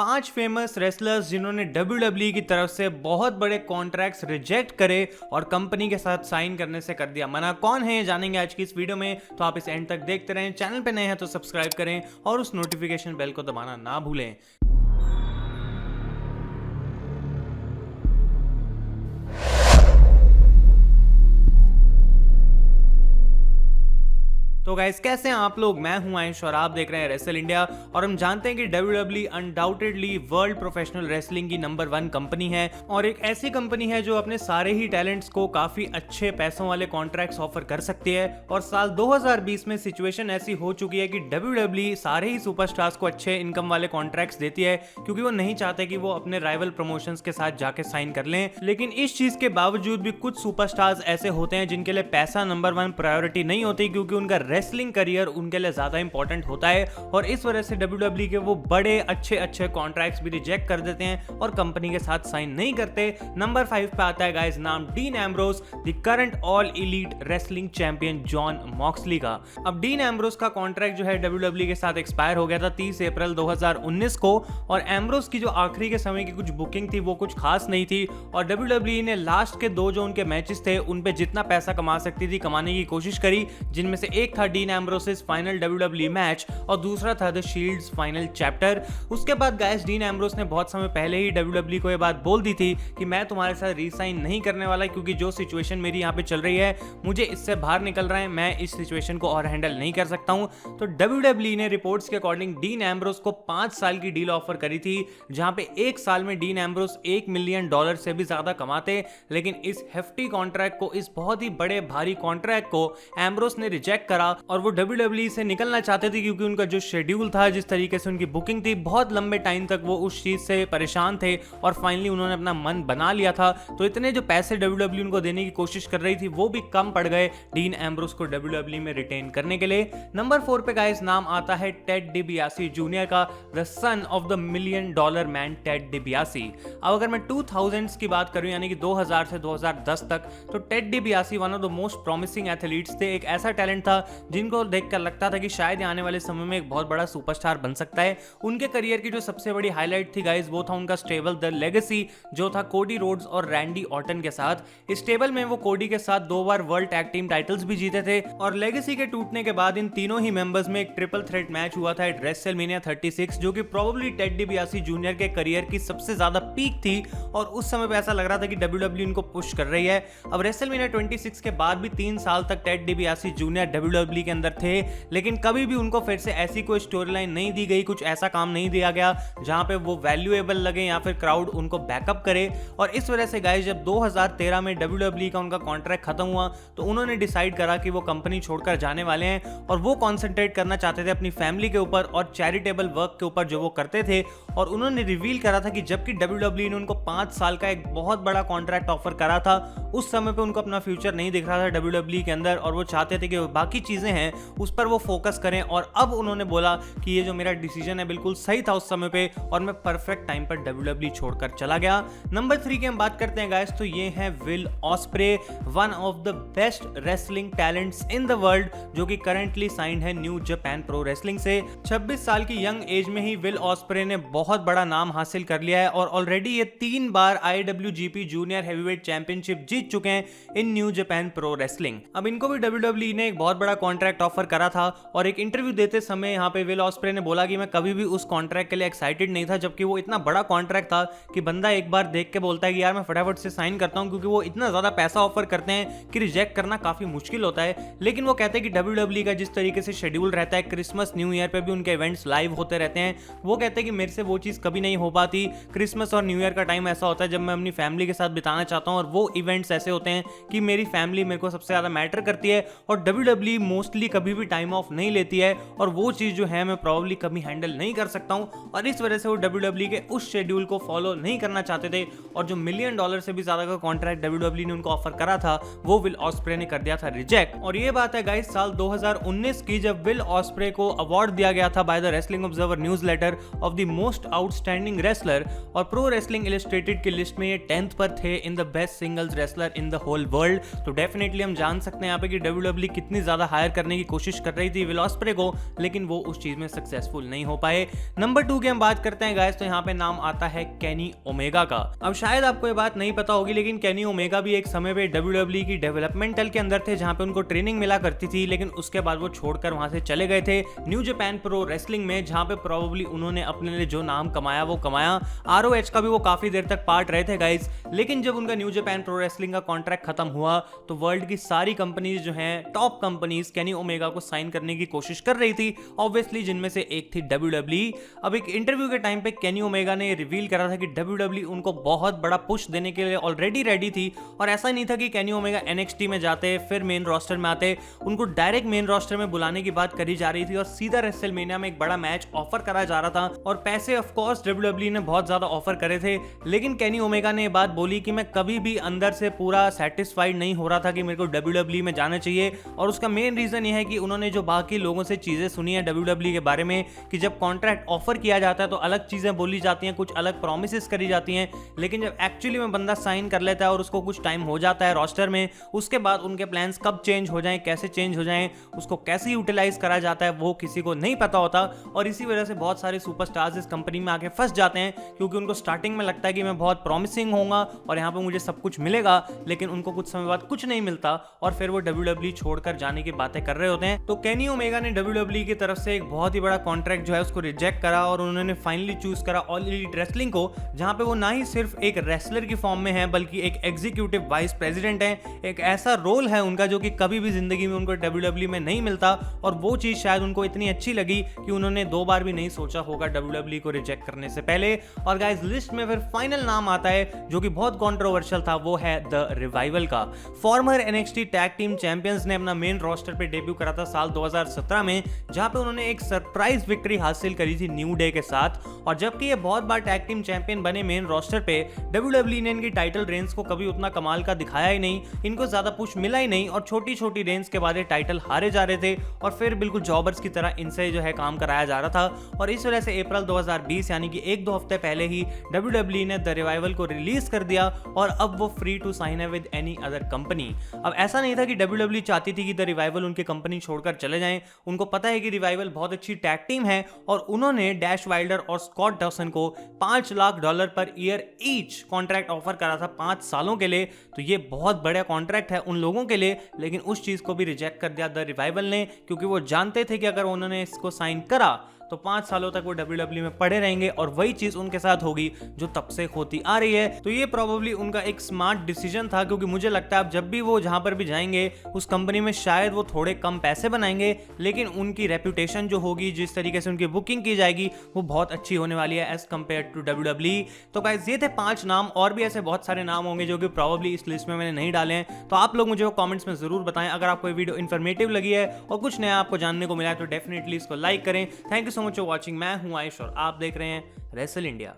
5 famous wrestlers जिन्होंने WWE की तरफ से बहुत बड़े कॉन्ट्रैक्ट्स रिजेक्ट करे और कंपनी के साथ साइन करने से कर दिया मना। कौन है ये जानेंगे आज की इस वीडियो में, तो आप इसे एंड तक देखते रहें। चैनल पे नए हैं तो सब्सक्राइब करें और उस नोटिफिकेशन बेल को दबाना ना भूलें। तो गाइस कैसे हैं आप लोग, मैं हूं आयुष और आप देख रहे हैं रेसल इंडिया। और हम जानते हैं कि WWE undoubtedly world professional wrestling की नंबर 1 कंपनी है और एक ऐसी कंपनी है जो अपने सारे ही टैलेंट्स को काफी अच्छे पैसों वाले कॉन्ट्रैक्ट्स ऑफर कर सकती है। और साल 2020 में सिचुएशन ऐसी हो चुकी है कि WWE सारे ही सुपरस्टार्स को अच्छे इनकम वाले कॉन्ट्रैक्ट्स देती है क्योंकि वो नहीं चाहते कि वो अपने राइवल प्रमोशंस के साथ जाके साइन कर लें। लेकिन इस चीज के बावजूद भी कुछ सुपरस्टार्स ऐसे होते हैं जिनके लिए पैसा नंबर 1 प्रायोरिटी नहीं होती क्योंकि उनका रेसलिंग करियर उनके लिए ज्यादा इंपॉर्टेंट होता है और इस वजह से WWE के वो बड़े अच्छे कॉन्ट्रैक्ट्स भी रिजेक्ट कर देते हैं और कंपनी के साथ साइन नहीं करते। नंबर 5 पे आता है गाइस नाम dean Ambrose, the current all elite wrestling champion John Moxley का। अब डीन एम्ब्रोस का कॉन्ट्रैक्ट जो है WWE के साथ एक्सपायर हो गया था 30 अप्रैल 2019 को और एम्ब्रोस की जो आखिरी के समय की कुछ बुकिंग थी वो कुछ खास नहीं थी और WWE ने लास्ट के 2 जो उनके मैचेस थे उन पे जितना पैसा कमा सकती थी कमाने की कोशिश करी, जिनमें से एक था डीन एम्ब्रोसिस फाइनल WWE मैच और दूसरा था द शील्ड्स फाइनल चैप्टर। उसके बाद गाइस डीन एम्ब्रोस ने बहुत समय पहले ही WWE को ये बात बोल दी थी कि मैं तुम्हारे साथ रीसाइन नहीं करने वाला क्योंकि जो सिचुएशन मेरी यहाँ पे चल रही है मुझे इससे बाहर निकल रहा है, मैं इस सिचुएशन को और हैंडल नहीं कर सकता हूँ। तो WWE ने रिपोर्ट्स के अकॉर्डिंग डीन एम्ब्रोस को 5 साल की डील ऑफर करी थी जहां पे 1 साल में डीन एम्ब्रोस $1 मिलियन से भी ज्यादा कमाते। लेकिन इस हेफ्टी कॉन्ट्रैक्ट को, इस बहुत ही बड़े भारी कॉन्ट्रैक्ट को एम्ब्रोस ने रिजेक्ट करा और वो WWE से निकलना चाहते थे क्योंकि उनका जो शेड्यूल था, जिस तरीके से उनकी बुकिंग थी, बहुत लंबे टाइम तक वो उस चीज से परेशान थे और फाइनली उन्होंने अपना मन बना लिया था। तो इतने जो पैसे WWE उनको देने की कोशिश कर रही थी वो भी कम पड़ गए डीन एम्ब्रोस को WWE में रिटेन करने के लिए। नंबर 4 पे गाइस नाम आता है टेड डिबियासी जूनियर का, the son of the $1 million man Ted DiBiase. अब अगर मैं 2000s की बात करूं यानी कि 2000 से 2010 तक, तो Ted DiBiase one of the most promising athletes थे। एक ऐसा टैलेंट था जिनको देखकर लगता था कि शायद आने वाले समय में एक बहुत बड़ा सुपरस्टार बन सकता है। उनके करियर की जो सबसे बड़ी हाईलाइट थी गाइस वो था उनका स्टेबल द लेगेसी, जो था कोडी रोड्स और रैंडी ऑर्टन के साथ। इस स्टेबल में वो कोडी के साथ 2 बार वर्ल्ड टैग टीम टाइटल्स भी जीते थे और लेगेसी के टूटने के बाद इन तीनों ही मेंबर्स में एक ट्रिपल थ्रेट मैच हुआ था एट रेसलमेनिया 36 जो कि प्रोबेबली टेड डिबियासी जूनियर के करियर की सबसे ज्यादा पीक थी और उस समय पे ऐसा लग रहा था कि WWE इनको पुश कर रही है। अब रेसलमेनिया 26 के बाद भी 3 साल तक टेड डिबियासी जूनियर WWE के अंदर थे लेकिन कभी भी उनको फिर से ऐसी कोई स्टोरी लाइन नहीं दी गई, कुछ ऐसा काम नहीं दिया गया जहां पे वो वैल्यूएबल लगे या फिर क्राउड उनको बैकअप करे। और इस वजह से गाइस जब 2013 में WWE का उनका कॉन्ट्रैक्ट खत्म हुआ तो उन्होंने डिसाइड करा कि वो कंपनी छोड़कर जाने वाले हैं और वो कॉन्सेंट्रेट करना चाहते थे अपनी फैमिली के ऊपर और चैरिटेबल वर्क के ऊपर जो वो करते थे। और उन्होंने रिवील करा था कि जबकि WWE ने उनको 5 साल का एक बहुत बड़ा कॉन्ट्रैक्ट ऑफर करा था, उस समय पे उनको अपना फ्यूचर नहीं दिख रहा था WWE के अंदर और वो चाहते थे कि बाकी चीजें हैं उस पर वो फोकस करें। और अब उन्होंने बोला कि ये जो मेरा डिसीजन है बिल्कुल सही था उस समय पे और मैं परफेक्ट टाइम पर WWE छोड़कर चला गया। नंबर 3 की हम बात करते हैं गाइस, तो ये है will osprey, one of the best wrestling talents in the world, जो कि करंटली साइंड है न्यू जापान प्रो रेसलिंग से। 26 साल की यंग एज में ही विल ऑस्प्रे ने बहुत बड़ा नाम हासिल कर लिया है और ऑलरेडी ये 3 बार IWGP जूनियर हेवीवेट चैंपियनशिप जीत चुके हैं इन न्यू जापान प्रो रेसलिंग। अब इनको भी WWE ने एक बहुत बड़ा कॉन्ट्रैक्ट ऑफर करा था और एक इंटरव्यू देते समय यहाँ पे विल ऑस्प्रे ने बोला कि मैं कभी भी उस कॉन्ट्रैक्ट के लिए एक्साइटेड नहीं था, जबकि वो इतना बड़ा कॉन्ट्रैक्ट था कि बंदा एक बार देख के बोलता है कि यार मैं फटाफट से साइन करता हूं क्योंकि वो इतना ज्यादा पैसा ऑफर करते हैं कि रिजेक्ट करना काफी मुश्किल होता है। लेकिन वो कहते हैं कि WWE का जिस तरीके से शेड्यूल रहता है, क्रिसमस न्यू ईयर पे भी उनके इवेंट्स लाइव होते रहते हैं, वो कहते हैं कि मेरे से वो चीज कभी नहीं हो पाती। क्रिसमस और न्यू ईयर का टाइम ऐसा होता है जब मैं अपनी फैमिली के साथ बिताना चाहता हूं और वो इवेंट्स ऐसे होते हैं कि मेरी फैमिली मेरे को सबसे ज्यादा मैटर करती है और WWE मोस्टली कभी भी टाइम ऑफ नहीं लेती है और वो चीज जो है मैं प्रॉब्ली कभी हैंडल नहीं कर सकता हूं और इस वजह से वो WWE के उस शेड्यूल को फॉलो नहीं करना चाहते थे और जो $1 मिलियन से भी ज्यादा का कॉन्ट्रैक्ट WWE ने उनको ऑफर करा था वो विल ऑस्प्रे ने कर दिया था रिजेक्ट। और ये बात है गाइस साल 2019 की, जब विल ऑस्प्रे को अवार्ड दिया गया था by the wrestling observer newsletter of the most outstanding wrestler और प्रो रेसलिंग इलस्ट्रेटेड की लिस्ट में ये 10th पर थे in the best singles wrestler in the whole world. तो डेफिनेटली हम जान सकते हैं यहाँ पे कि WWE कितनी ज्यादा हाई हायर करने की कोशिश कर रही थी विल ऑस्प्रे को, लेकिन वो उस चीज में सक्सेसफुल नहीं हो पाए। नंबर 2 की हम बात करते हैं गाइस, तो यहाँ पे नाम आता है केनी ओमेगा का। अब शायद आपको ये बात नहीं पता होगी, लेकिन केनी ओमेगा भी एक समय पे WWE की डेवलपमेंटल के अंदर थे, जहां पे उनको ट्रेनिंग मिला करती थी, लेकिन उसके बाद वो छोड़कर वहां से चले गए थे न्यू जापान प्रो रेसलिंग में, जहां पे प्रोबेबली उन्होंने अपने लिए जो नाम कमाया वो कमाया। ROH का भी वो काफी देर तक पार्ट रहे थे गाइस, लेकिन जब उनका न्यू जापान प्रो रेसलिंग का कॉन्ट्रैक्ट खत्म हुआ तो वर्ल्ड की सारी कंपनीज जो हैं, टॉप कंपनीज केनी ओमेगा को साइन करने की कोशिश कर रही थी, ऑब्वियसली जिनमें से एक थी WWE। अब एक इंटरव्यू के टाइम पे केनी ओमेगा ने रिवील करा था कि WWE उनको बहुत बड़ा पुश देने के लिए ऑलरेडी रेडी थी, और ऐसा नहीं था कि केनी ओमेगा NXT में जाते फिर मेन रोस्टर में आते, उनको डायरेक्ट मेन रोस्टर में बुलाने की बात करी जा रही थी और सीधा रेसलमेनिया में एक बड़ा मैच ऑफर करा जा रहा था, और पैसे ऑफ कोर्स WWE ने बहुत ज्यादा ऑफर करे थे। लेकिन केनी ओमेगा ने ये बात बोली कि मैं कभी भी अंदर से पूरा सेटिस्फाइड नहीं हो रहा था कि मेरे को WWE में जाना चाहिए, और उसका मेन रीजन ये है कि उन्होंने जो बाकी लोगों से चीजें सुनी है WWE के बारे में कि जब कॉन्ट्रैक्ट ऑफर किया जाता है तो अलग चीजें बोली जाती हैं, कुछ अलग प्रोमिसेस करी जाती हैं, लेकिन जब एक्चुअली में बंदा साइन कर लेता है और उसको कुछ टाइम हो जाता है रोस्टर में, उसके बाद उनके प्लान्स कब चेंज हो जाएं, कैसे चेंज हो जाएं, उसको कैसे यूटिलाइज करा जाता है वो किसी को नहीं पता होता। और इसी वजह से बहुत सारे सुपरस्टार्स इस कंपनी में आके फंस जाते हैं, क्योंकि उनको स्टार्टिंग में लगता है कि मैं बहुत प्रॉमिसिंग होऊंगा और यहाँ पे मुझे सब कुछ मिलेगा, लेकिन उनको कुछ समय बाद कुछ नहीं मिलता और फिर वो WWE छोड़कर जाने की बातें कर रहे होते हैं। तो केनी ओमेगा ने WWE की तरफ से एक बहुत ही बड़ा कॉन्ट्रैक्ट जो है उसको रिजेक्ट करा, और उन्होंने फाइनली चूज करा ऑल एलीट रेसलिंग को, जहां पे वो ना ही सिर्फ एक रेसलर की फॉर्म में है बल्कि एक एग्जीक्यूटिव वाइस प्रेसिडेंट है। एक ऐसा रोल है उनका जो कि कभी भी जिंदगी में उनको WWE में नहीं मिलता, और वो चीज शायद उनको इतनी अच्छी लगी कि उन्होंने 2 बार भी नहीं सोचा होगा WWE को रिजेक्ट करने से पहले। और गाइस लिस्ट में फिर फाइनल नाम आता है जो कि बहुत कंट्रोवर्शियल था, वो है द रिवाइवल का। Farmer NXT tag team champions ने अपना मेन रोस्टर पे डेब्यू करा था साल 2017 में, जहां पे उन्होंने एक सरप्राइज विक्ट्री हासिल करी थी न्यू डे के साथ। और जबकि ये बहुत बार टैग टीम चैंपियन बने मेन रोस्टर पे, WWE ने इनकी टाइटल रेंज को कभी उतना कमाल का दिखाया ही नहीं, इनको ज्यादा पुश मिला ही नहीं, और छोटी छोटी रेंज के बाद ये टाइटल हारे जा रहे थे और फिर बिल्कुल जॉबर्स की तरह इनसे जो है काम कराया जा रहा था। और इस वजह से अप्रैल 2020 यानी कि 1-2 हफ्ते पहले ही WWE ने द रिवाइवल को रिलीज कर दिया, और अब वो फ्री टू साइन है विद एनी अदर कंपनी। अब ऐसा नहीं था कि WWE चाहती थी कि द रिवाइवल उनकी कंपनी छोड़कर चले जाएं, उनको पता है कि रिवाइवल बहुत अच्छी टैग टीम है, और उन्होंने डैश वाइल्डर और स्कॉट डॉसन को $5 lakh per year each contract offer करा था 5 सालों के लिए। तो ये बहुत बड़ा कॉन्ट्रैक्ट है उन लोगों के लिए, लेकिन उस चीज को भी रिजेक्ट कर दिया द रिवाइवल ने, क्योंकि वो जानते थे कि अगर उन्होंने इसको साइन करा तो 5 सालों तक वो WWE में पड़े रहेंगे, और वही चीज उनके साथ होगी जो तब से होती आ रही है। तो ये प्रोबेबली उनका एक स्मार्ट डिसीजन था, क्योंकि मुझे लगता है अब जब भी वो जहां पर भी जाएंगे उस कंपनी में शायद वो थोड़े कम पैसे बनाएंगे, लेकिन उनकी रेपुटेशन जो होगी, जिस तरीके से उनकी बुकिंग की जाएगी, वो बहुत अच्छी होने वाली है एज कम्पेयर टू WWE। तो गाइस ये थे 5 नाम, और भी ऐसे बहुत सारे नाम होंगे जो कि प्रोबेबली इस लिस्ट में मैंने नहीं डाले हैं। तो आप लोग मुझे वो कॉमेंट्स में जरूर बताएं। अगर आपको ये वीडियो इन्फॉर्मेटिव लगी है और कुछ नया आपको जानने को मिला है तो डेफिनेटली इसको लाइक करें। Thank you so much for watching. मैं हूं आयुष और आप देख रहे हैं रेसल इंडिया।